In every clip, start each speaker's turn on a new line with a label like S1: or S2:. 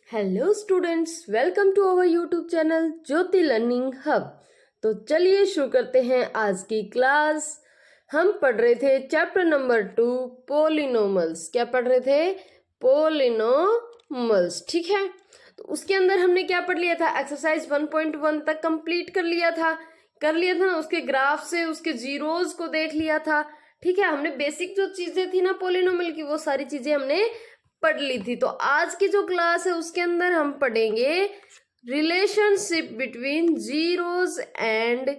S1: Hello students, welcome to our YouTube channel Jyoti learning hub. तो चलिए शुरू करते हैं आज की क्लास। हम पढ़ रहे थे चैप्टर नंबर 2 पोलिनोमल्स। क्या पढ़ रहे थे? पोलिनोमल्स। ठीक है, तो उसके अंदर हमने क्या पढ़ लिया था? एक्सरसाइज 1.1 तक कंप्लीट कर लिया था ना। उसके ग्राफ से उसके जीरोज को देख लिया था। ठीक है, हमने बेसिक जो चीजें थी ना पोलिनोमल की, वो सारी चीजें हमने पढ़ ली थी। तो आज की जो क्लास है उसके अंदर हम पढ़ेंगे relationship between zeros and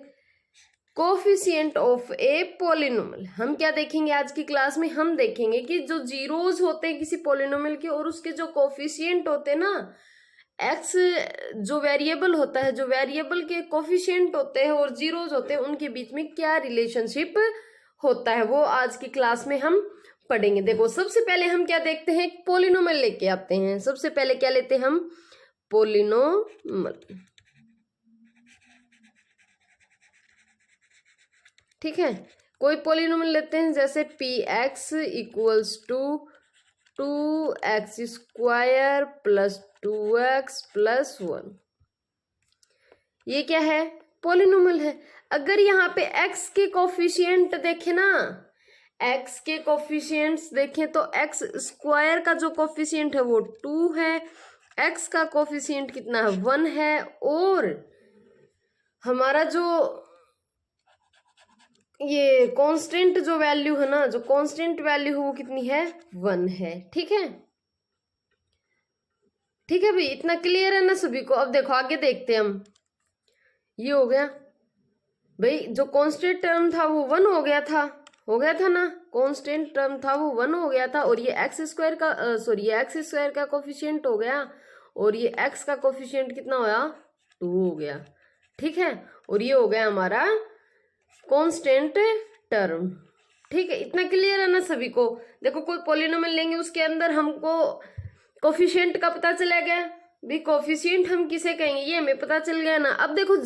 S1: coefficient of A polynomial. हम क्या देखेंगे आज की क्लास में? हम देखेंगे कि जो जीरोज होते हैं किसी पोलिनोमल के और उसके जो कोफिशिएंट होते हैं ना, एक्स जो वेरिएबल होता है, जो वेरिएबल के कोफिशिएंट होते हैं और जीरोज होते हैं, उनके बीच में क्या रिलेशनशिप होता है, वो आज की क्लास में हम पढ़ेंगे। देखो, सबसे पहले हम क्या देखते हैं? पोलिनोमल लेके आते हैं। सबसे पहले क्या लेते हैं हम? पोलिनोमल। ठीक है, कोई पोलिनोमल लेते हैं, जैसे P X equals to 2x² plus 2x+1। ये क्या है? पोलिनोमल है। अगर यहाँ पे x के कोफिशिएंट देखें ना, x के कोफिशिएंट्स देखें तो x² का जो कोफिशिएंट है वो 2 है, x का कोफिशिएंट कितना है? 1 है, और हमारा जो ये कांस्टेंट जो वैल्यू है ना, जो कांस्टेंट वैल्यू है वो कितनी है? 1 है। ठीक है, ठीक है भाई, इतना क्लियर है ना सभी को? अब देखो आगे देखते हैं हम। ये हो गया भाई, जो कांस्टेंट टर्म था वो 1 हो गया था ना, कांस्टेंट टर्म था वो 1 हो गया था, और ये x² का ये x² का कोफिशिएंट हो गया, और ये x का कोफिशिएंट कितना होया? 2 हो गया। ठीक है, और ये हो गया हमारा कांस्टेंट टर्म। ठीक है, इतना क्लियर है ना सभी को? देखो, कोई पोलिनोमियल लेंगे उसके अंदर हमको कोफिशिएंट का पता चला गया भी, कोफिशिएंट हम किसे कहेंगे ये हमें पता चल गया ना। अब देखो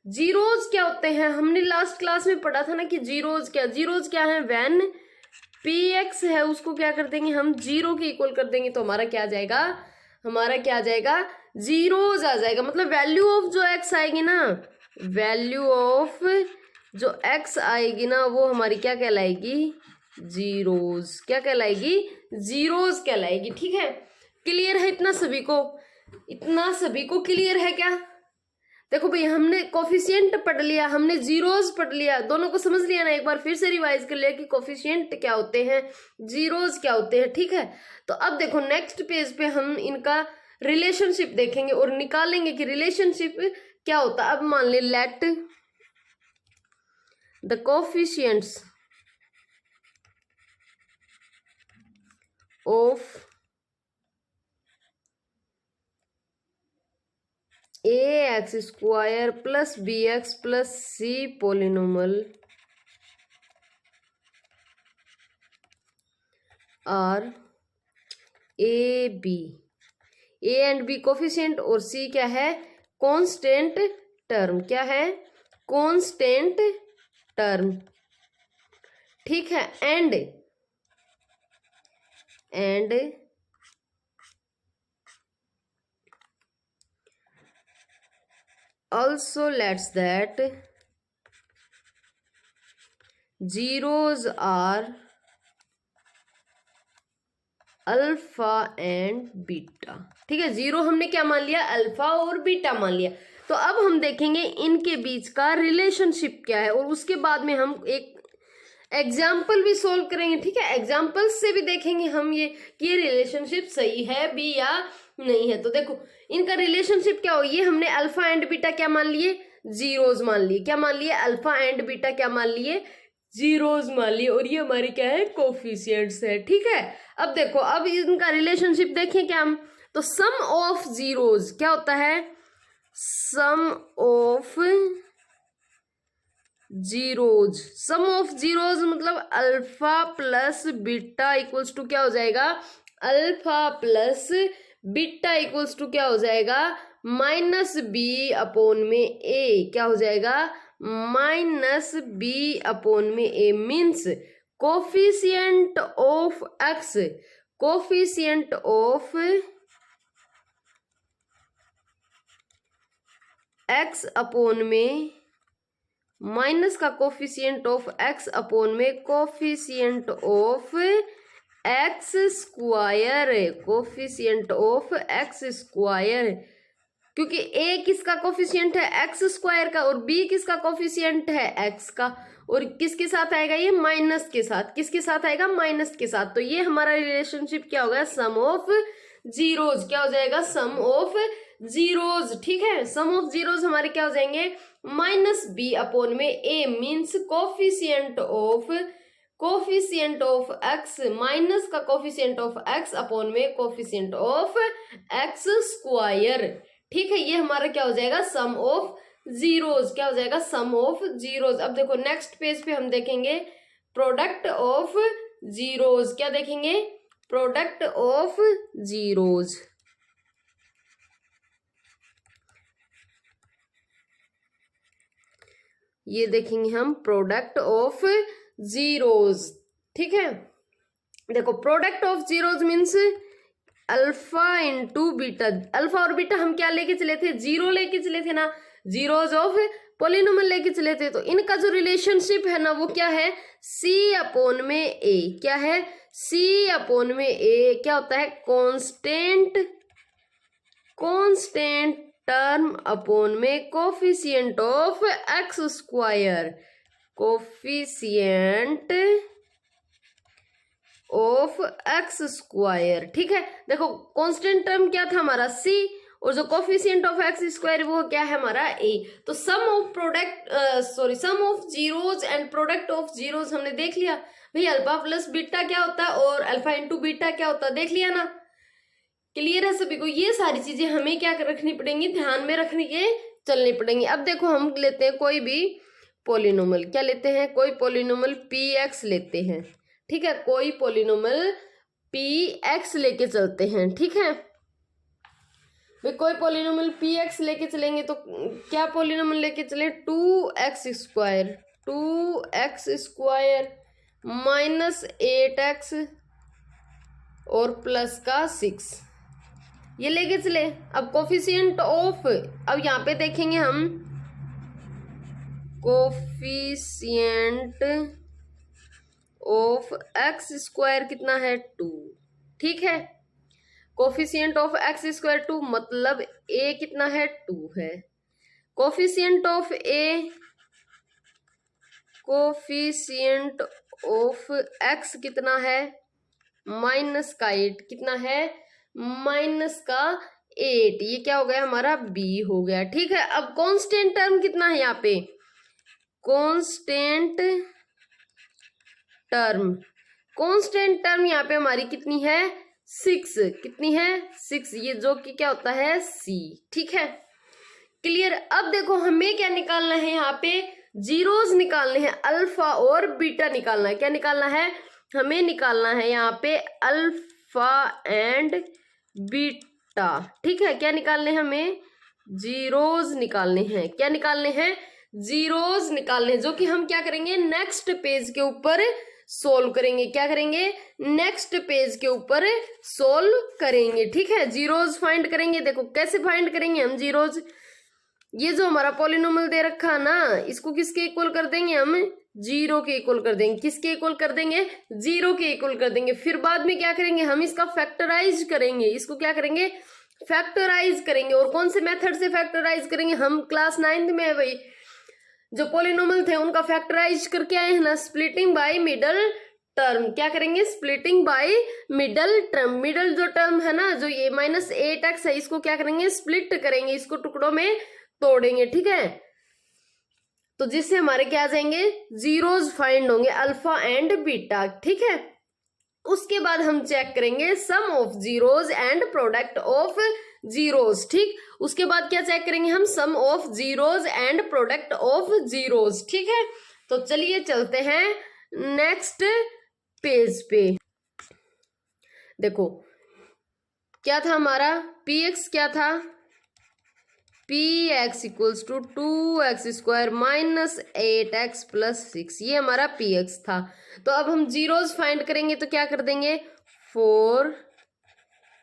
S1: जीरोज क्या होते हैं? हमने लास्ट क्लास में पढ़ा था ना कि जीरोज क्या है? व्हेन पी एक्स है उसको क्या कर देंगे हम? 0 के इक्वल कर देंगे, तो हमारा क्या आ जाएगा? जीरोज आ जाएगा। मतलब वैल्यू ऑफ जो एक्स आएगी ना, वैल्यू ऑफ जो एक्स आएगी ना, वो हमारी क्या कहलाएगी? जीरोज। क्या कहलाएगी? जीरोज कहलाएगी। ठीक है, क्लियर है इतना सभी को? इतना सभी को क्लियर है क्या? देखो भाई, हमने कोफिशिएंट पढ़ लिया, हमने जीरोज पढ़ लिया, दोनों को समझ लिया ना? एक बार फिर से रिवाइज कर लिया कि कोफिशिएंट क्या होते हैं, जीरोज क्या होते हैं। ठीक है, तो अब देखो नेक्स्ट पेज पे हम इनका रिलेशनशिप देखेंगे और निकालेंगे कि रिलेशनशिप क्या होता है। अब मान ले, let the coefficients of ax² plus bx plus c polynomial are a and b coefficient, और c क्या है? Constant term. क्या है? Constant term. ठीक है, and also let's that zeros are alpha and beta. ठीक है, जीरो हमने क्या मान लिया? अल्फा और बीटा मान लिया। तो अब हम देखेंगे इनके बीच का रिलेशनशिप क्या है, और उसके बाद में हम एक एग्जाम्पल भी सोल्व करेंगे। ठीक है, एग्जाम्पल से भी देखेंगे हम ये कि ये रिलेशनशिप सही है भी या नहीं है। तो देखो इनका रिलेशनशिप क्या हो, ये हमने अल्फा एंड बीटा क्या मान लिए? जीरोज मान लिए। क्या मान लिए? अल्फा एंड बीटा क्या मान लिए? जीरोज मान लिए, और ये हमारी क्या है? कोफिशिएंट्स है। ठीक है, अब देखो, अब इनका रिलेशनशिप देखें क्या हम? तो सम ऑफ जीरोज क्या होता है? सम ऑफ जीरोज मतलब alpha plus beta equals to क्या हो जाएगा? Alpha plus beta equals to क्या हो जाएगा? -b/a। क्या हो जाएगा? -b/a means coefficient of x upon में माइनस का कोफिशिएंट ऑफ एक्स अपोन में coefficient of x square, coefficient of x square, क्योंकि ए किसका कोफिशिएंट है एक्स स्क्वायर का, और बी किसका कोफिशिएंट है एक्स का, और किसके साथ आएगा ये माइनस के साथ, किसके साथ आएगा माइनस के साथ। तो ये हमारा रिलेशनशिप क्या होगा, सम ऑफ जीरोज, क्या हो जाएगा सम ऑफ जीरोज। ठीक है, सम ऑफ जीरोज हमारे क्या हो जाएंगे, माइनस बी अपोन में a means coefficient of x minus का कोफिशिएंट ऑफ एक्स अपोन में कोफिशिएंट ऑफ एक्स स्क्वायर। ठीक है, ये हमारा क्या हो जाएगा सम ऑफ जीरोज, क्या हो जाएगा सम ऑफ जीरोज। अब देखो नेक्स्ट पेज पे हम देखेंगे प्रोडक्ट ऑफ जीरोज, क्या देखेंगे प्रोडक्ट ऑफ जीरोज। ये देखेंगे हम प्रोडक्ट ऑफ जीरोज। ठीक है, देखो product of zeros means alpha into beta. Alpha और बीटा हम क्या लेके चले थे, जीरो लेके चले थे ना, जीरोज ऑफ पॉलिनोमियल लेके चले थे। तो इनका जो रिलेशनशिप है ना वो क्या है, सी अपोन में ए, क्या है सी अपोन में ए, क्या होता है कांस्टेंट टर्म अपोन में coefficient of x square, coefficient of x square. ठीक है, देखो कांस्टेंट टर्म क्या था हमारा सी, और जो कोफिशिएंट ऑफ एक्स स्क्वायर वो क्या है हमारा ए। तो sum of zeros and product of zeros हमने देख लिया भाई, अल्फा प्लस बीटा क्या होता है और अल्फा इंटू बीटा क्या होता है, देख लिया ना, क्लियर है सभी को। ये सारी चीजें हमें क्या रखनी पड़ेंगी, ध्यान में रखने के चलनी पड़ेंगी। अब देखो हम लेते हैं कोई भी पोलिनोमल, क्या लेते हैं कोई पोलिनोमल पी एक्स लेते हैं। ठीक है, कोई पोलिनोमल पी एक्स लेके चलते हैं। ठीक है भाई, कोई पोलिनोमल पी एक्स लेके चलेंगे तो क्या पोलिनोमल लेके चले, 2x स्क्वायर माइनस 8x और प्लस का 6, ये लेके चले। अब कोफिशिएंट ऑफ, अब यहाँ पे देखेंगे हम कोफिशिएंट ऑफ एक्स स्क्वायर कितना है 2। ठीक है, कोफिशिएंट ऑफ एक्स स्क्वायर 2 मतलब ए कितना है 2 है। कोफिशिएंट ऑफ एक्स कितना है माइनस का 8, कितना है माइनस का 8, ये क्या हो गया हमारा बी हो गया। ठीक है, अब कांस्टेंट टर्म कितना है यहाँ पे, कांस्टेंट टर्म यहाँ पे हमारी कितनी है 6, कितनी है 6, ये जो कि क्या होता है सी। ठीक है, क्लियर। अब देखो हमें क्या निकालना है, यहाँ पे जीरोज निकालने हैं, अल्फा और बीटा निकालना है। क्या निकालना है, हमें निकालना है यहाँ पे अल्फा एंड बीटा। ठीक है, क्या निकालने हैं हमें, जीरोज निकालने हैं। क्या निकालने हैं, जीरोज निकालने हैं, जो कि हम क्या करेंगे नेक्स्ट पेज के ऊपर सोल्व करेंगे। क्या करेंगे, नेक्स्ट पेज के ऊपर सोल्व करेंगे। ठीक है, जीरोज फाइंड करेंगे। देखो कैसे फाइंड करेंगे हम जीरोज, ये जो हमारा पॉलिनोमियल दे रखा है ना, इसको किसके इक्वल कर देंगे हम, जीरो के इक्वल कर देंगे। किसके इक्वल कर देंगे, जीरो के इक्वल कर देंगे। फिर बाद में क्या करेंगे, हम इसका फैक्टराइज करेंगे, इसको क्या करेंगे फैक्टराइज करेंगे। और कौन से मेथड से फैक्टराइज करेंगे, हम क्लास 9th में है भाई, जो पॉलिनोमियल थे उनका फैक्टराइज करके आए हैं ना, स्प्लिटिंग बाय मिडल टर्म। क्या करेंगे, splitting by middle term. Middle जो टर्म है ना, जो ये -8x है, इसको क्या करेंगे स्प्लिट करेंगे, इसको टुकड़ों में तोड़ेंगे। ठीक है, तो जिससे हमारे क्या आ जाएंगे जीरोज फाइंड होंगे, अल्फा एंड बीटा। ठीक है, उसके बाद हम चेक करेंगे sum of zeros and product of zeros. ठीक, उसके बाद क्या चेक करेंगे हम, sum of zeros and product of zeros. ठीक है, तो चलिए चलते हैं नेक्स्ट पेज पे। देखो क्या था हमारा पी एक्स, क्या था P X equals to 2x square minus 8x plus 6, ये हमारा पी एक्स था। तो अब हम जीरोज फाइंड करेंगे, तो क्या कर देंगे 4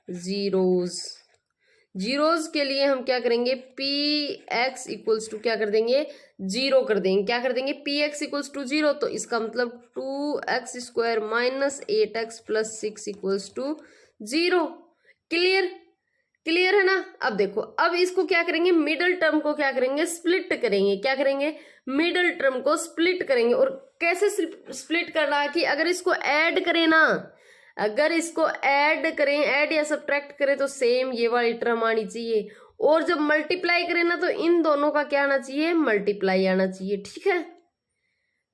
S1: जीरोज, जीरोज के लिए हम क्या करेंगे, पी एक्स इक्वल्स टू क्या कर देंगे, 0 कर देंगे। क्या कर देंगे, पी एक्स इक्वल्स टू 0, तो इसका मतलब 2x² minus 8x plus 6 equals to 0। Clear, clear है ना। अब देखो, अब इसको क्या करेंगे, मिडल टर्म को क्या करेंगे, स्प्लिट करेंगे। क्या करेंगे, मिडल टर्म को स्प्लिट करेंगे। और कैसे स्प्लिट करना है कि अगर इसको ऐड करें ना, अगर इसको ऐड करें, ऐड या सब्ट्रैक्ट करें तो सेम ये वाली टर्म आनी चाहिए। और जब मल्टीप्लाई करें ना तो इन दोनों का क्या आना चाहिए, मल्टीप्लाई आना चाहिए। ठीक है,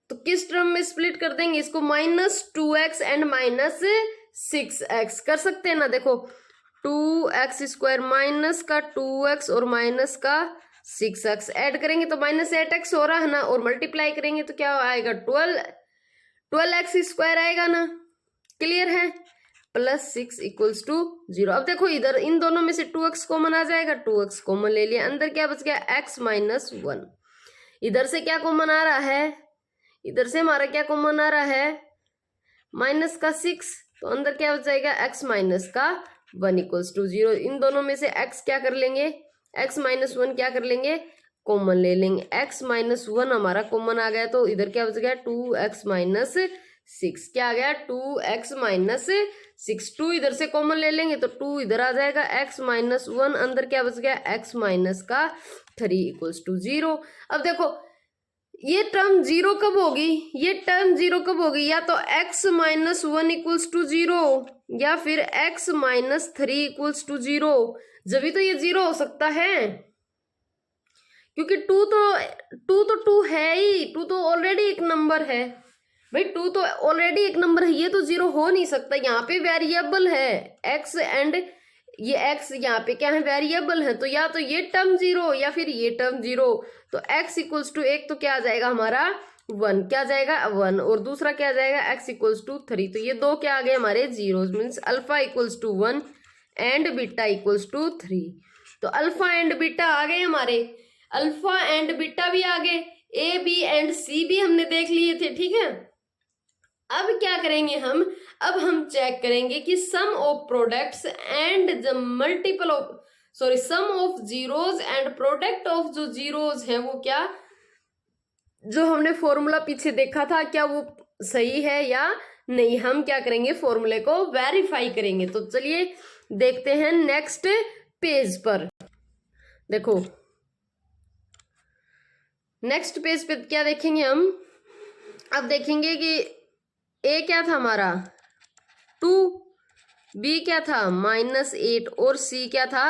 S1: तो किस टर्म में स्प्लिट कर देंगे इसको, -2x एंड -6x कर सकते हैं ना। देखो 2x² माइनस का 2x और माइनस का 6x ऐड करेंगे तो -8x हो रहा है ना, और मल्टीप्लाई करेंगे तो क्या आएगा, 12x² आएगा ना। क्लियर है, प्लस 6 इक्वल्स टू 0। अब देखो इधर इन दोनों में से 2x कॉमन आ जाएगा, 2x कॉमन ले लिया, अंदर क्या बच गया, x -1। इधर से क्या कॉमन आ रहा है, इधर से हमारा क्या कॉमन आ रहा है, माइनस का 6, तो अंदर क्या बच जाएगा, x माइनस का 1 इक्वल्स टू 0। इन दोनों में से x क्या कर लेंगे, x -1 क्या कर लेंगे, कॉमन ले लेंगे। x -1 हमारा कॉमन आ गया, तो इधर क्या बच गया, 2x -6। क्या आ गया, 2x -6। 2 इधर से कॉमन ले लेंगे तो 2 इधर आ जाएगा, x -1 अंदर क्या बच गया, x माइनस का 3 इक्वल्स टू 0। अब देखो ये टर्म 0 कब होगी, ये टर्म 0 कब होगी, या तो x -1 इक्वल्स टू 0 या फिर x -3 इक्वल्स टू 0। जब भी तो ये 0 हो सकता है, क्योंकि 2 है ही, 2 तो ऑलरेडी एक नंबर है भाई, 2 तो ऑलरेडी एक नंबर है, ये तो 0 हो नहीं सकता। यहाँ पे वेरिएबल है x एंड ये x यहाँ पे क्या है, वेरिएबल है, तो या तो ये टर्म 0 या फिर ये टर्म 0। तो x इक्वल्स टू 1 तो क्या आ जाएगा हमारा 1, क्या जाएगा 1, और दूसरा क्या जाएगा x इक्वल्स टू 3। तो ये दो क्या आ गए हमारे zeros, means alpha equals to 1 and beta equals to 3। तो अल्फा एंड बीटा आ गए हमारे, अल्फा एंड बीटा भी आ गए, ए बी एंड सी भी हमने देख लिए थे। ठीक है, अब क्या करेंगे हम, अब हम चेक करेंगे कि sum of products and the multiple of sum of zeros and product of जो जीरोज हैं वो क्या, जो हमने फॉर्मूला पीछे देखा था क्या वो सही है या नहीं। हम क्या करेंगे, फॉर्मूले को वेरीफाई करेंगे। तो चलिए देखते हैं नेक्स्ट पेज पर। देखो नेक्स्ट पेज पे क्या देखेंगे हम, अब देखेंगे कि ए क्या था हमारा 2, बी क्या था -8 और सी क्या था,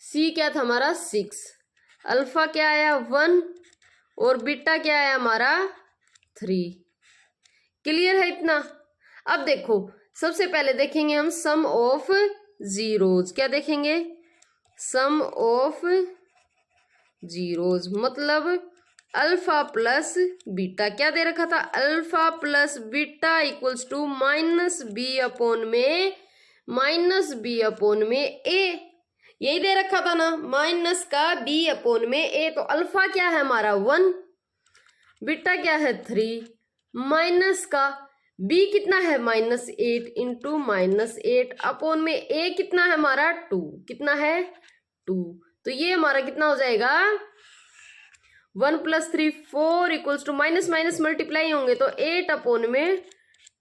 S1: सी क्या था हमारा 6, अल्फा क्या आया 1 और बीटा क्या आया हमारा 3। क्लियर है इतना। अब देखो सबसे पहले देखेंगे हम सम ऑफ जीरोज। क्या देखेंगे, सम ऑफ जीरोज, मतलब अल्फा प्लस बीटा। क्या दे रखा था, alpha plus beta equals to -b upon में ए, यही दे रखा था ना, माइनस का b अपॉन में ए। तो अल्फा क्या है हमारा 1, बीटा क्या है 3, माइनस का b कितना है -8 इंटू -8 अपॉन में a कितना है हमारा 2, कितना है 2। तो ये हमारा कितना हो जाएगा 1 + 3 4 equals to minus minus multiply होंगे तो 8 अपॉन में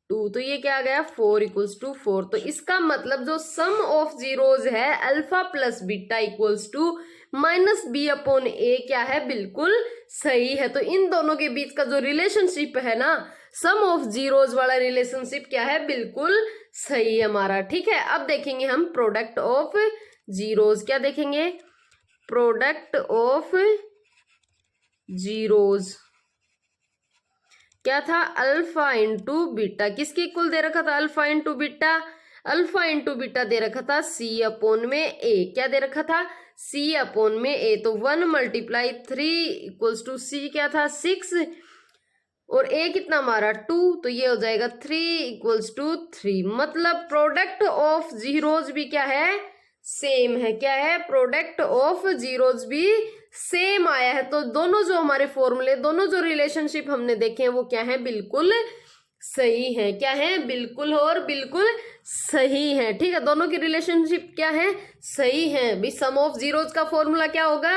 S1: 2, तो ये क्या आ गया 4 इक्वल्स टू 4। तो इसका मतलब जो सम ऑफ जीरोज है alpha plus beta equals to -b upon a क्या है, बिल्कुल सही है। तो इन दोनों के बीच का जो रिलेशनशिप है ना, सम ऑफ जीरोज वाला रिलेशनशिप क्या है, बिल्कुल सही है हमारा। ठीक है, अब देखेंगे हम प्रोडक्ट ऑफ जीरोज। क्या देखेंगे, प्रोडक्ट ऑफ जीरोज क्या था, अल्फा इंटू बीटा। किसके इक्वल दे रखा था, alpha into beta, alpha into beta दे रखा था सी अपॉन में ए। क्या दे रखा था, सी अपॉन में ए। तो 1 × 3 इक्वल्स टू सी क्या था 6 और ए कितना हमारा 2, तो ये हो जाएगा 3 इक्वल्स टू 3। मतलब प्रोडक्ट ऑफ जीरोज भी क्या है, सेम है। क्या है, प्रोडक्ट ऑफ जीरोज भी सेम आया है। तो दोनों जो हमारे फॉर्मूले, दोनों जो रिलेशनशिप हमने देखे हैं वो क्या है, बिल्कुल सही है। क्या है? बिल्कुल और बिल्कुल सही है। ठीक है, दोनों की रिलेशनशिप क्या है? सही है। भाई सम ऑफ जीरोज का फॉर्मूला क्या होगा?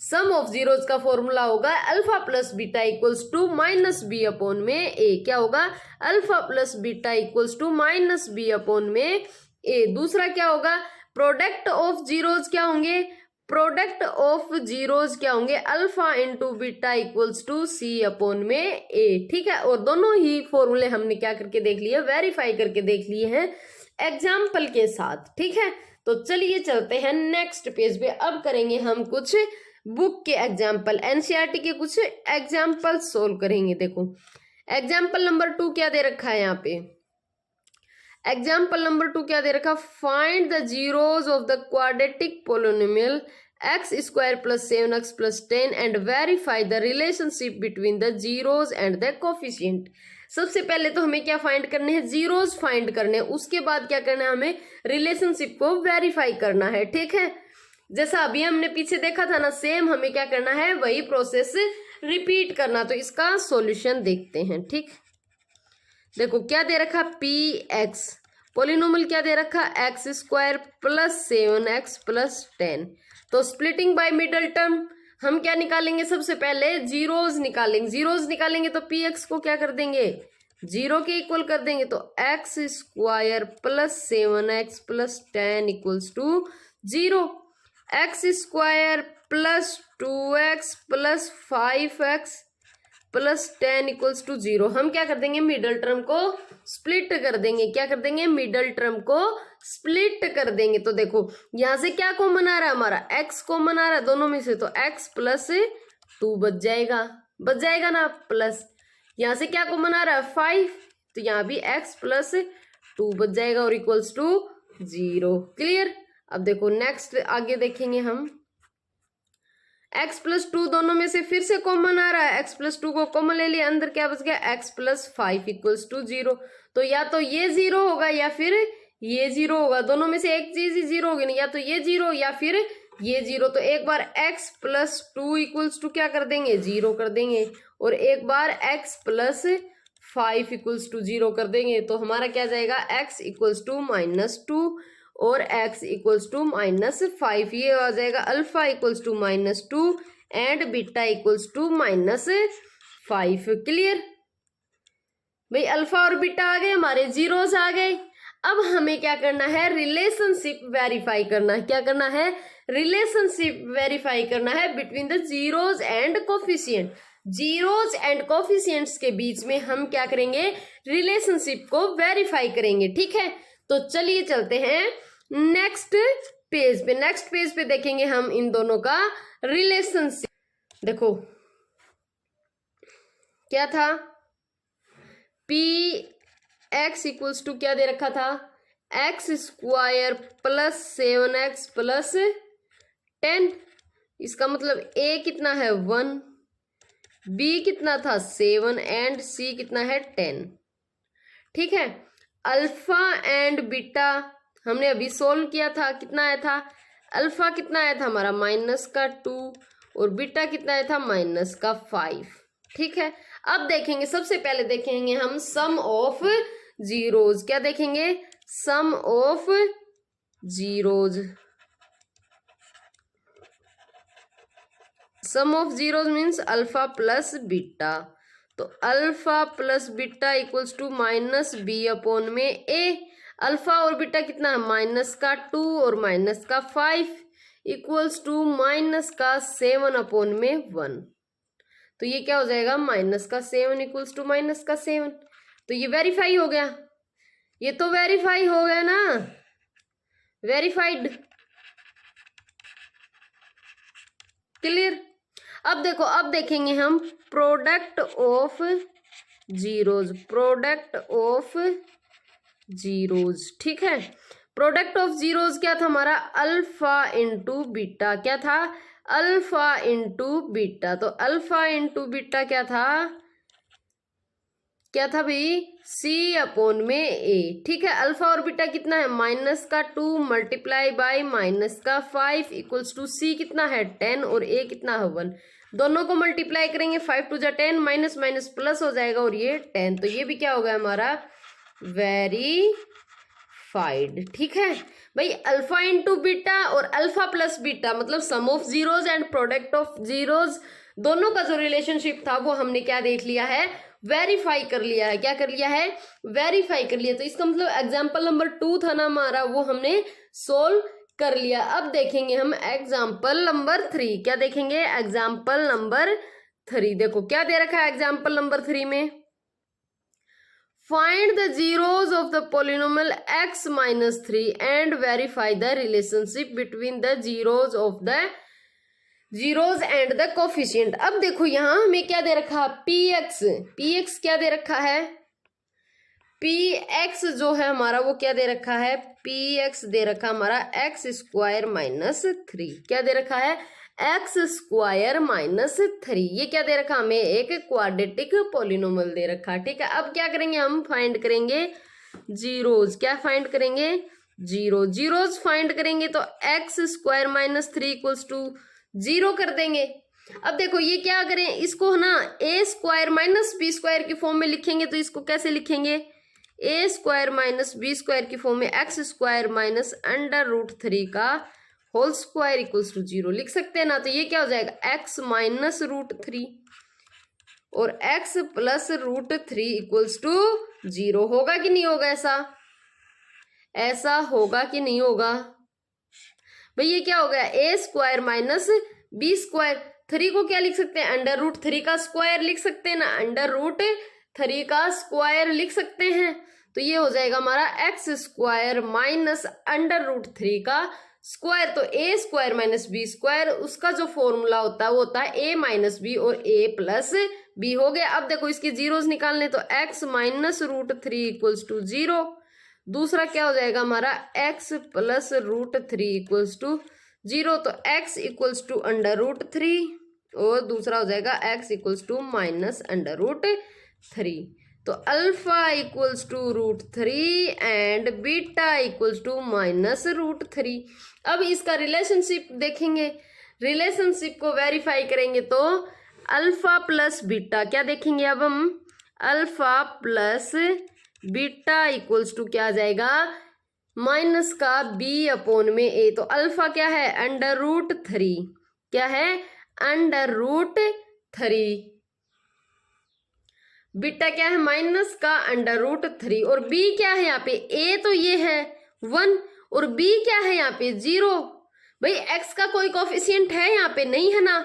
S1: सम ऑफ जीरोज का फॉर्मूला होगा alpha plus beta equals to minus B upon में ए। क्या होगा? Alpha plus beta equals to minus B upon में ए। दूसरा क्या होगा? प्रोडक्ट ऑफ जीरोज क्या होंगे? प्रोडक्ट ऑफ जीरोज क्या होंगे? Alpha into beta equals to C upon में ए। ठीक है, और दोनों ही फॉर्मूले हमने क्या करके देख लिए? वेरीफाई करके देख लिए हैं एग्जाम्पल के साथ। ठीक है, तो चलिए चलते हैं नेक्स्ट पेज पे। अब करेंगे हम कुछ बुक के एग्जाम्पल, एनसीईआरटी के कुछ एग्जाम्पल सोल्व करेंगे। देखो एग्जाम्पल नंबर 2 क्या दे रखा है यहाँ पे? एग्जाम्पल नंबर 2 क्या दे रखा? Find the zeros of the quadratic polynomial x square plus 7x plus 10 and verify the relationship between the zeros and the coefficient. सबसे पहले तो हमें क्या फाइंड करने हैं? जीरोज फाइंड करने हैं। उसके बाद क्या करना है? हमें रिलेशनशिप को वेरीफाई करना है। ठीक है, जैसा अभी हमने पीछे देखा था ना, सेम हमें क्या करना है? वही प्रोसेस रिपीट करना। तो इसका सॉल्यूशन देखते हैं। ठीक, देखो क्या दे रखा? पी एक्स पोलिनोमियल क्या दे रखा? X square plus 7x plus 10। तो स्प्लिटिंग बाय मिडल टर्म हम क्या निकालेंगे? सबसे पहले जीरोज निकालेंगे। जीरोज निकालेंगे तो पी एक्स को क्या कर देंगे? जीरो के इक्वल कर देंगे। तो X square plus 7x plus 10 equals to zero. X square plus 2x plus 5x plus 10 equals to zero. हम क्या कर देंगे? मिडल टर्म को स्प्लिट कर देंगे। क्या कर देंगे? मिडल टर्म को स्प्लिट कर देंगे। तो देखो यहां से क्या कॉमन आ रहा है? हमारा x कॉमन आ रहा है दोनों में से। तो x प्लस 2 बच जाएगा ना, प्लस यहां से क्या कॉमन आ रहा है? 5। तो यहाँ भी x प्लस 2 बच जाएगा और इक्वल्स टू जीरो। क्लियर? अब देखो नेक्स्ट आगे देखेंगे हम। x प्लस 2 दोनों में से फिर से कॉमन आ रहा है। x प्लस 2 को कॉमन ले लिया, अंदर क्या बच गया? x plus 5 equals to zero. तो या तो ये जीरो होगा या फिर ये जीरो होगा। दोनों में से एक चीज ही जीरो होगी ना, या तो ये जीरो या फिर ये जीरो। तो एक बार x प्लस 2 इक्वल्स टू क्या कर देंगे? जीरो कर देंगे। और एक बार x plus 5 equals to zero कर देंगे। तो हमारा क्या जाएगा? x इक्वल्स टू -2 और x इक्वल्स टू -5। ये आ जाएगा alpha equals to -2 and beta equals to -5। Clear? भाई अल्फा और बीटा आ गए, हमारे जीरोस आ गए। अब हमें क्या करना है? रिलेशनशिप वेरीफाई करना है। क्या करना है? रिलेशनशिप वेरीफाई करना है between the zeros and coefficient. Zeros and coefficients के बीच में हम क्या करेंगे? रिलेशनशिप को वेरीफाई करेंगे। ठीक है, तो चलिए चलते हैं नेक्स्ट पेज पे। नेक्स्ट पेज पे देखेंगे हम इन दोनों का रिलेशनशिप। देखो क्या था? पी एक्स इक्वल्स टू क्या दे रखा था? X square plus 7x plus 10। इसका मतलब a कितना है? 1, b कितना था? 7 एंड c कितना है? 10। ठीक है, अल्फा एंड बीटा हमने अभी सोल्व किया था। कितना आया था? अल्फा कितना आया था हमारा? -2 और बीटा कितना आया था? -5। ठीक है, अब देखेंगे, सबसे पहले देखेंगे हम सम ऑफ जीरोज। क्या देखेंगे? Sum of zeros. Sum of zeros means alpha plus beta. तो alpha plus beta equals to -b upon में a। अल्फा और बीटा कितना है? -2 और -5 इक्वल्स टू -7 अपॉन में 1। तो ये क्या हो जाएगा? -7 इक्वल्स टू -7। तो ये वेरीफाई हो गया। ये तो वेरीफाई हो गया ना, वेरीफाइड। क्लियर? अब देखो, अब देखेंगे हम product of zeros. Product of zeros. ठीक है, प्रोडक्ट ऑफ जीरोज क्या था हमारा? Alpha into beta. क्या था? Alpha into beta. तो अल्फा इंटू बीटा क्या था? क्या था भाई? c अपॉन में a। ठीक है, अल्फा और बीटा कितना है? -2 multiply by -5 equals to c कितना है? 10 और a कितना है? 1। दोनों को मल्टीप्लाई करेंगे, 5 टू जा 10, माइनस माइनस प्लस हो जाएगा और ये 10, तो ये भी क्या होगा हमारा वेरीफाइड। ठीक है भाई, अल्फा इंटू बीटा और अल्फा प्लस बीटा मतलब sum of zeros and product of zeros, दोनों का जो रिलेशनशिप था वो हमने क्या देख लिया है, वेरीफाई कर लिया है। क्या कर लिया है, वेरीफाई कर लिया। तो इसका मतलब एग्जाम्पल नंबर 2 था ना हमारा, वो हमने सोल्व कर लिया। अब देखेंगे हम एग्जाम्पल नंबर 3। क्या देखेंगे, एग्जाम्पल नंबर 3। देखो क्या दे रखा है एग्जाम्पल नंबर 3 में, find the zeros of the polynomial x minus 3 and verify the relationship between the zeros of the zeros and the coefficient. अब देखो यहां हमें क्या दे रखा है, px क्या दे रखा है, px जो है हमारा वो क्या दे रखा है, px दे रखा हमारा x स्क्वायर माइनस 3। क्या दे रखा है, x स्क्वायर माइनस 3। ये क्या दे रखा हमें, एक क्वाड्रेटिक पोलिनोमियल दे रखा। ठीक है, अब क्या करेंगे हम, फाइंड करेंगे जीरोज। क्या फाइंड करेंगे, जीरोज फाइंड करेंगे तो x square minus 3 equals to 0 कर देंगे। अब देखो ये क्या करें, इसको ना a square minus B square की फॉर्म में लिखेंगे, तो इसको कैसे लिखेंगे, a square minus B square की फॉर्म में x square minus under root 3 का होल स्क्वायर इक्वल्स टू 0 लिख सकते हैं ना। तो ये क्या हो जाएगा, x माइनस रूट 3 और x plus root 3 equals to 0। होगा कि नहीं होगा, ऐसा होगा कि नहीं होगा भाई। ये क्या हो गया, a square minus B square, 3 को क्या लिख सकते हैं, अंडर रूट 3 का स्क्वायर लिख सकते हैं ना, अंडर रूट 3 का स्क्वायर लिख सकते हैं। तो ये हो जाएगा हमारा x square minus under root 3 का स्क्वायर। तो a square minus B square, उसका जो फॉर्मूला होता है वो होता है a माइनस बी और a प्लस बी। हो गया। अब देखो इसके जीरोस निकालने, तो x minus root 3 equals to 0। दूसरा क्या हो जाएगा हमारा, x plus root 3 equals to 0। तो x equals to under root 3 और दूसरा हो जाएगा x equals to minus under root 3। तो alpha equals to root 3 and beta equals to minus root 3। अब इसका रिलेशनशिप देखेंगे, रिलेशनशिप को वेरीफाई करेंगे तो अल्फा प्लस बीटा, क्या देखेंगे अब हम, alpha plus beta equals to क्या आ जाएगा, माइनस का b अपॉन में a। तो अल्फा क्या है, अंडर रूट 3, क्या है, अंडर रूट 3। बीटा क्या है, माइनस का अंडर रूट 3 और b क्या है यहाँ पे, a तो ये है 1 और b क्या है यहाँ पे 0। भाई x का कोई कोफिशिएंट है यहाँ पे, नहीं है ना,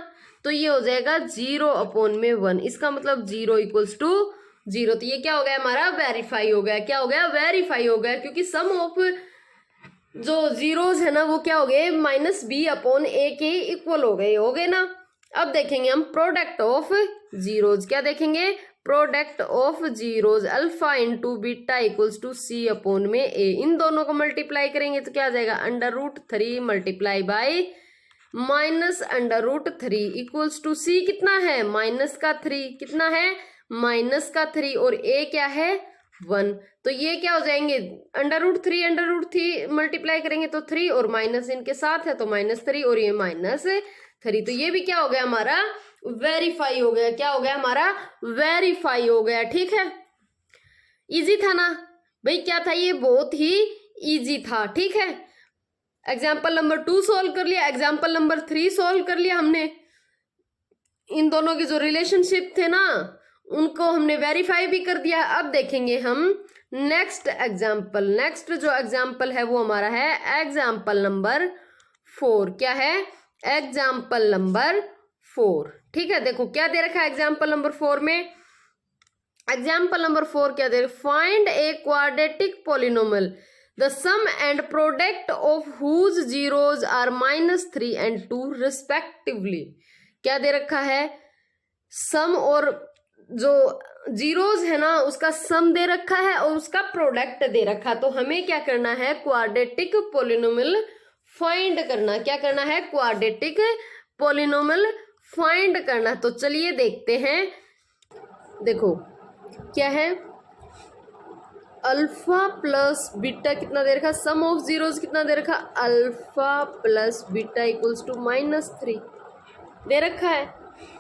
S1: तो ये हो जाएगा 0 अपॉन में 1। इसका मतलब 0 इक्वल्स टू 0। तो ये क्या हो गया हमारा, वेरीफाई हो गया। क्या हो गया, वेरीफाई हो गया, क्योंकि सम ऑफ जो जीरोज है ना वो क्या हो गए, माइनस बी अपॉन ए के इक्वल हो गए ना। अब देखेंगे हम प्रोडक्ट ऑफ जीरोज। क्या देखेंगे, product of zeros, alpha into beta equals to C upon में ए। इन दोनों को मल्टीप्लाई करेंगे तो क्या आ जाएगा, under root 3 multiply by minus under root 3 equals to c कितना है, माइनस का 3, कितना है, माइनस का 3 और a क्या है 1। तो ये क्या हो जाएंगे, अंडर रूट 3 मल्टीप्लाई करेंगे तो 3 और माइनस इनके साथ है तो माइनस 3 और ये माइनस 3। तो ये भी क्या हो गया हमारा, वेरीफाई हो गया। क्या हो गया हमारा, वेरीफाई हो गया। ठीक है, इजी था ना भाई, क्या था ये, बहुत ही इजी था। ठीक है, एग्जाम्पल नंबर 2 सोल्व कर लिया, एग्जाम्पल नंबर 3 सोल्व कर लिया हमने। इन दोनों के जो रिलेशनशिप थे ना उनको हमने वेरीफाई भी कर दिया। अब देखेंगे हम नेक्स्ट एग्जाम्पल। नेक्स्ट जो एग्जाम्पल है वो हमारा है एग्जाम्पल नंबर 4। क्या है, एग्जाम्पल नंबर 4। ठीक है, देखो क्या दे रखा है एग्जाम्पल नंबर 4 में, एग्जाम्पल नंबर 4 क्या दे रखा, find a quadratic polynomial the sum and product of whose zeros are -3 and 2 respectively. क्या दे रखा है, सम और जो जीरोज है ना उसका सम दे रखा है और उसका प्रोडक्ट दे रखा। तो हमें क्या करना है, क्वाड्रेटिक पोलिनोमियल फाइंड करना। क्या करना है, क्वाड्रेटिक पोलिनोमियल फाइंड करना। तो चलिए देखते हैं। देखो क्या है, अल्फा प्लस बीटा कितना दे रखा, सम ऑफ जीरोज कितना दे रखा, alpha plus beta equals to -3 दे रखा है।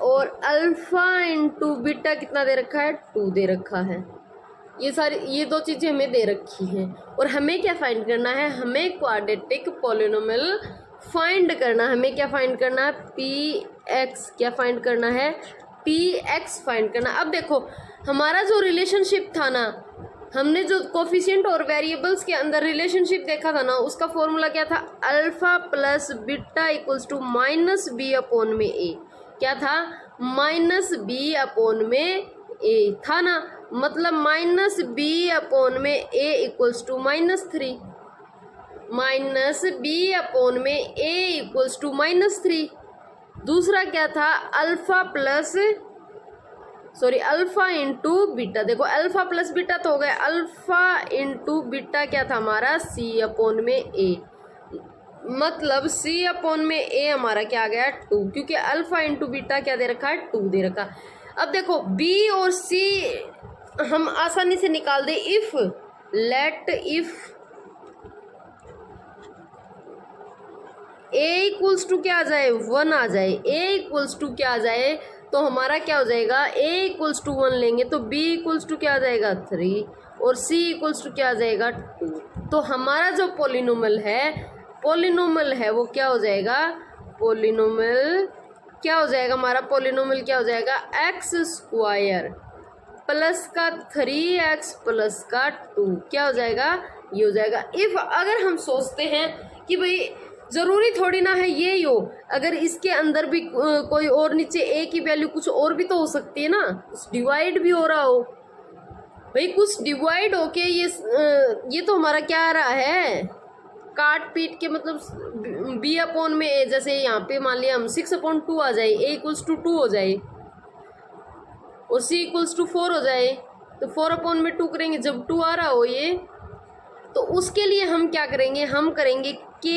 S1: और अल्फा इंटू बीटा कितना दे रखा है, 2 दे रखा है। ये दो चीज़ें हमें दे रखी हैं और हमें क्या फाइंड करना है, हमें क्वाड्रेटिक पॉलिनोमियल फाइंड करना है। हमें क्या फाइंड करना है, पी एक्स क्या फाइंड करना है, पी एक्स फाइंड करना। अब देखो हमारा जो रिलेशनशिप था ना, हमने जो कोफिशिएंट और वेरिएबल्स के अंदर रिलेशनशिप देखा था ना, उसका फॉर्मूला क्या था, alpha plus beta equals to minus B upon में ए। क्या था, माइनस बी अपॉन में ए था ना, मतलब माइनस बी अपॉन में a equals to -3, minus B upon में ए इक्वल्स टू -3। दूसरा क्या था, अल्फा इंटू बीटा। देखो अल्फा प्लस बीटा तो हो गया, अल्फा इंटू बीटा क्या था हमारा, सी अपॉन में ए, मतलब सी अपॉन में ए हमारा क्या आ गया, 2, क्योंकि अल्फा इंटू बीटा क्या दे रखा है, 2 दे रखा। अब देखो बी और सी हम आसानी से निकाल दे, इफ ए इक्वल्स टू क्या आ जाए, 1 आ जाए, ए इक्वल्स टू क्या आ जाए, तो हमारा क्या हो जाएगा, ए इक्वल्स टू 1 लेंगे तो बी इक्वल्स टू क्या आ जाएगा, 3, और सी इक्वल्स टू क्या आ जाएगा, 2। तो हमारा जो पॉलिनोमियल है वो क्या हो जाएगा, पॉलिनोमियल क्या हो जाएगा, हमारा पॉलिनोमियल क्या हो जाएगा, एक्स स्क्वायर प्लस का 3x प्लस का 2 क्या हो जाएगा, ये हो जाएगा। इफ अगर हम सोचते हैं कि भाई ज़रूरी थोड़ी ना है ये हो, अगर इसके अंदर भी कोई और नीचे ए की वैल्यू कुछ और भी तो हो सकती है ना, डिवाइड भी हो रहा हो, भाई कुछ डिवाइड होके ये तो हमारा क्या आ रहा है, काट पीट के, मतलब बी अपॉन में ए, जैसे यहाँ पे मान लिया हम 6/2 आ जाए, ए इक्वल्स टू 2 हो जाए और सी इक्वल्स टू 4 हो जाए, तो 4/2 करेंगे जब 2 आ रहा हो ये, तो उसके लिए हम क्या करेंगे, हम करेंगे k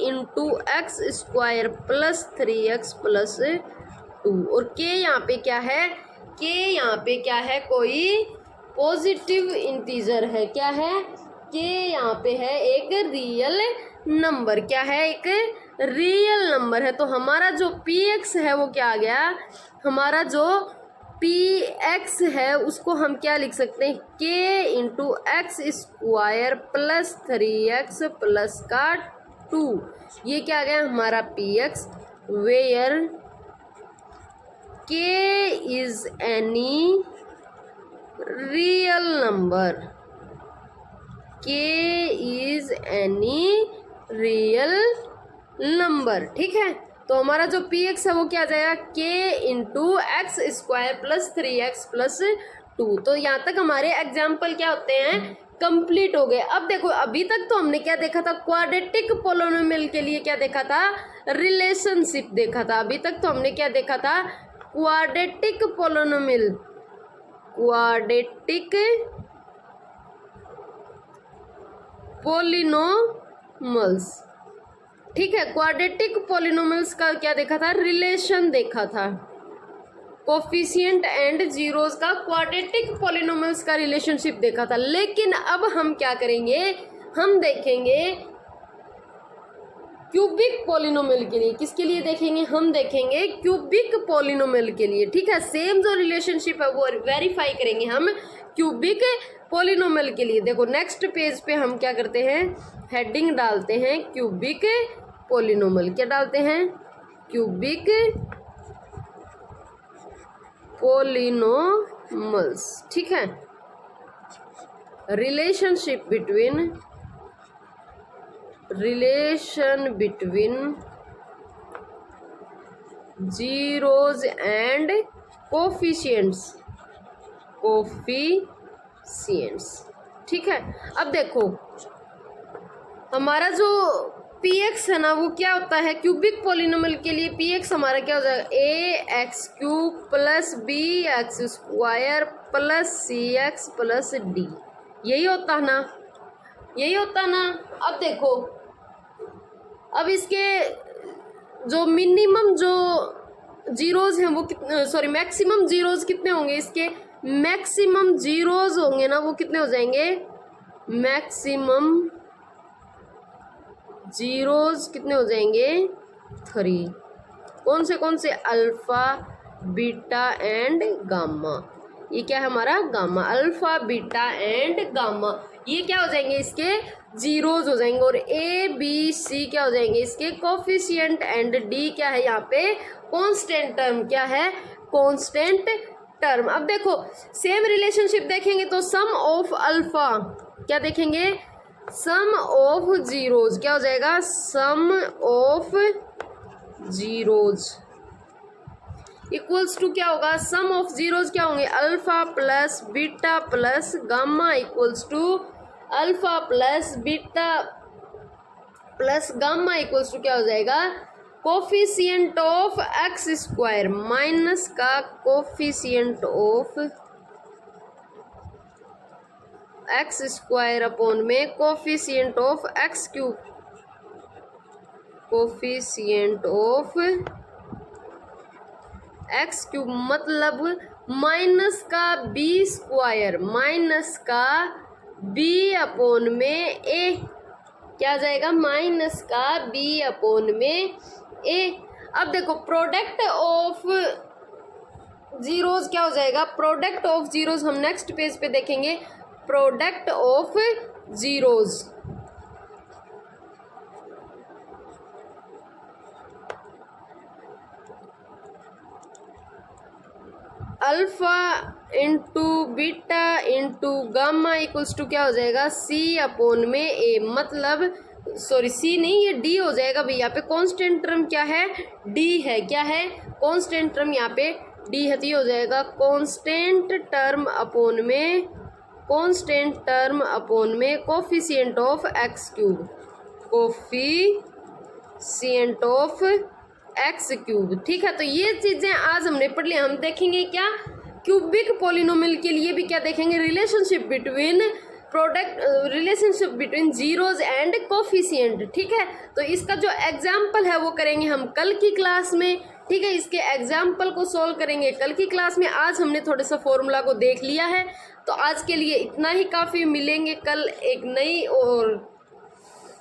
S1: into X square plus 3x plus 2, और k यहाँ पे क्या है, k यहाँ पे क्या है, कोई पॉजिटिव इंटीजर है, क्या है, k यहाँ पे है एक रियल नंबर, क्या है, एक रियल नंबर है। तो हमारा जो px है वो क्या आ गया, हमारा जो px है उसको हम क्या लिख सकते हैं, k into X square plus 3x plus का 2, ये क्या आ गया हमारा px, where k is any real number, k is any real number, ठीक है। तो हमारा जो px है वो क्या आ जाएगा, k into X square plus 3x plus 2। तो यहाँ तक हमारे एग्जाम्पल क्या होते हैं, कंप्लीट हो गए। अब देखो अभी तक तो हमने क्या देखा था, क्वाड्रेटिक पॉलिनोमियल के लिए क्या देखा था, रिलेशनशिप देखा था। अभी तक तो हमने क्या देखा था, क्वाड्रेटिक पॉलिनोमियल, क्वाड्रेटिक पॉलिनोमियल्स, ठीक है। क्वाड्रेटिक पॉलिनोमियल्स का क्या देखा था, रिलेशन देखा था, कोफिशिएंट एंड जीरोस का क्वाड्रेटिक पॉलिनोमियल्स का रिलेशनशिप देखा था। लेकिन अब हम क्या करेंगे, हम देखेंगे क्यूबिक पॉलिनोमियल के लिए। किसके लिए देखेंगे, हम देखेंगे क्यूबिक पॉलिनोमियल के लिए, ठीक है। सेम जो रिलेशनशिप है वो वेरीफाई करेंगे हम क्यूबिक पॉलिनोमियल के लिए। देखो नेक्स्ट पेज पे हम क्या करते हैं, हेडिंग डालते हैं क्यूबिक पॉलिनोमियल, क्या डालते हैं, क्यूबिक पॉलिनोमियल्स, ठीक है। Relation between zeros and coefficients, ठीक है। अब देखो हमारा जो px है ना वो क्या होता है, क्यूबिक पॉलिनोमियल के लिए px हमारा क्या हो जाएगा, ax³ plus bx² plus cx plus d, यही होता है ना, यही होता ना। अब देखो अब इसके जो मिनिमम जो जीरोज हैं वो कितने, सॉरी मैक्सिमम जीरोज कितने होंगे, इसके मैक्सिमम जीरोज होंगे ना वो कितने हो जाएंगे, मैक्सिमम जीरोज कितने हो जाएंगे, 3। कौन से अल्फा बीटा एंड गामा। ये क्या है हमारा gamma, alpha beta and gamma. ये क्या हो जाएंगे, इसके जीरोज हो जाएंगे। और ए बी सी क्या हो जाएंगे, इसके कोफिशिएंट। एंड डी क्या है यहाँ पे, कांस्टेंट टर्म। क्या है, कांस्टेंट टर्म। अब देखो सेम रिलेशनशिप देखेंगे तो सम ऑफ अल्फा, क्या देखेंगे, सम ऑफ जीरोज। क्या हो जाएगा, sum of zeros equals to क्या होगा, सम ऑफ जीरोज क्या होंगे, alpha plus beta plus gamma equals to alpha plus beta plus gamma equals to क्या हो जाएगा, coefficient of x square minus का coefficient of x square upon में coefficient of x cube, coefficient of x cube मतलब minus का b square, minus का b upon में ए। क्या जाएगा, माइनस का बी अपॉन में ए। अब देखो प्रोडक्ट ऑफ जीरोज क्या हो जाएगा, प्रोडक्ट ऑफ जीरोज हम नेक्स्ट पेज पे देखेंगे। Product of zeros alpha into beta into gamma equals to क्या हो जाएगा, सी अपॉन में ए। मतलब सॉरी सी नहीं, ये डी हो जाएगा भाई। यहाँ पे कांस्टेंट टर्म क्या है, डी है। क्या है, कांस्टेंट टर्म यहाँ पे डी है। तो ये हो जाएगा कांस्टेंट टर्म अपॉन में, कांस्टेंट टर्म अपॉन में coefficient of x cube, coefficient of x cube. ठीक है, तो ये चीजें आज हमने पढ़ ली। हम देखेंगे क्या, क्यूबिक पॉलिनोमियल के लिए भी क्या देखेंगे, relationship between product, relationship between zeros and coefficient. ठीक है, तो इसका जो एग्जाम्पल है वो करेंगे हम कल की क्लास में। ठीक है, इसके एग्जाम्पल को सॉल्व करेंगे कल की क्लास में। आज हमने थोड़ा सा फॉर्मूला को देख लिया है, तो आज के लिए इतना ही काफ़ी। मिलेंगे कल एक नई और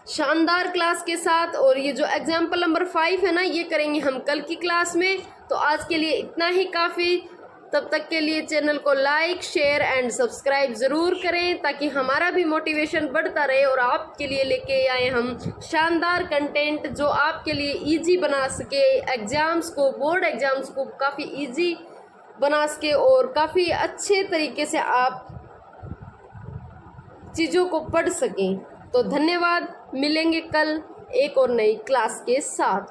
S1: शानदार क्लास के साथ। और ये जो एग्जाम्पल नंबर 5 है ना, ये करेंगे हम कल की क्लास में। तो आज के लिए इतना ही काफ़ी। तब तक के लिए चैनल को लाइक शेयर एंड सब्सक्राइब ज़रूर करें, ताकि हमारा भी मोटिवेशन बढ़ता रहे और आपके लिए लेके आए हम शानदार कंटेंट जो आपके लिए इजी बना सके, एग्ज़ाम्स को, बोर्ड एग्ज़ाम्स को काफ़ी इजी बना सके और काफ़ी अच्छे तरीके से आप चीज़ों को पढ़ सकें। तो धन्यवाद, मिलेंगे कल एक और नई क्लास के साथ।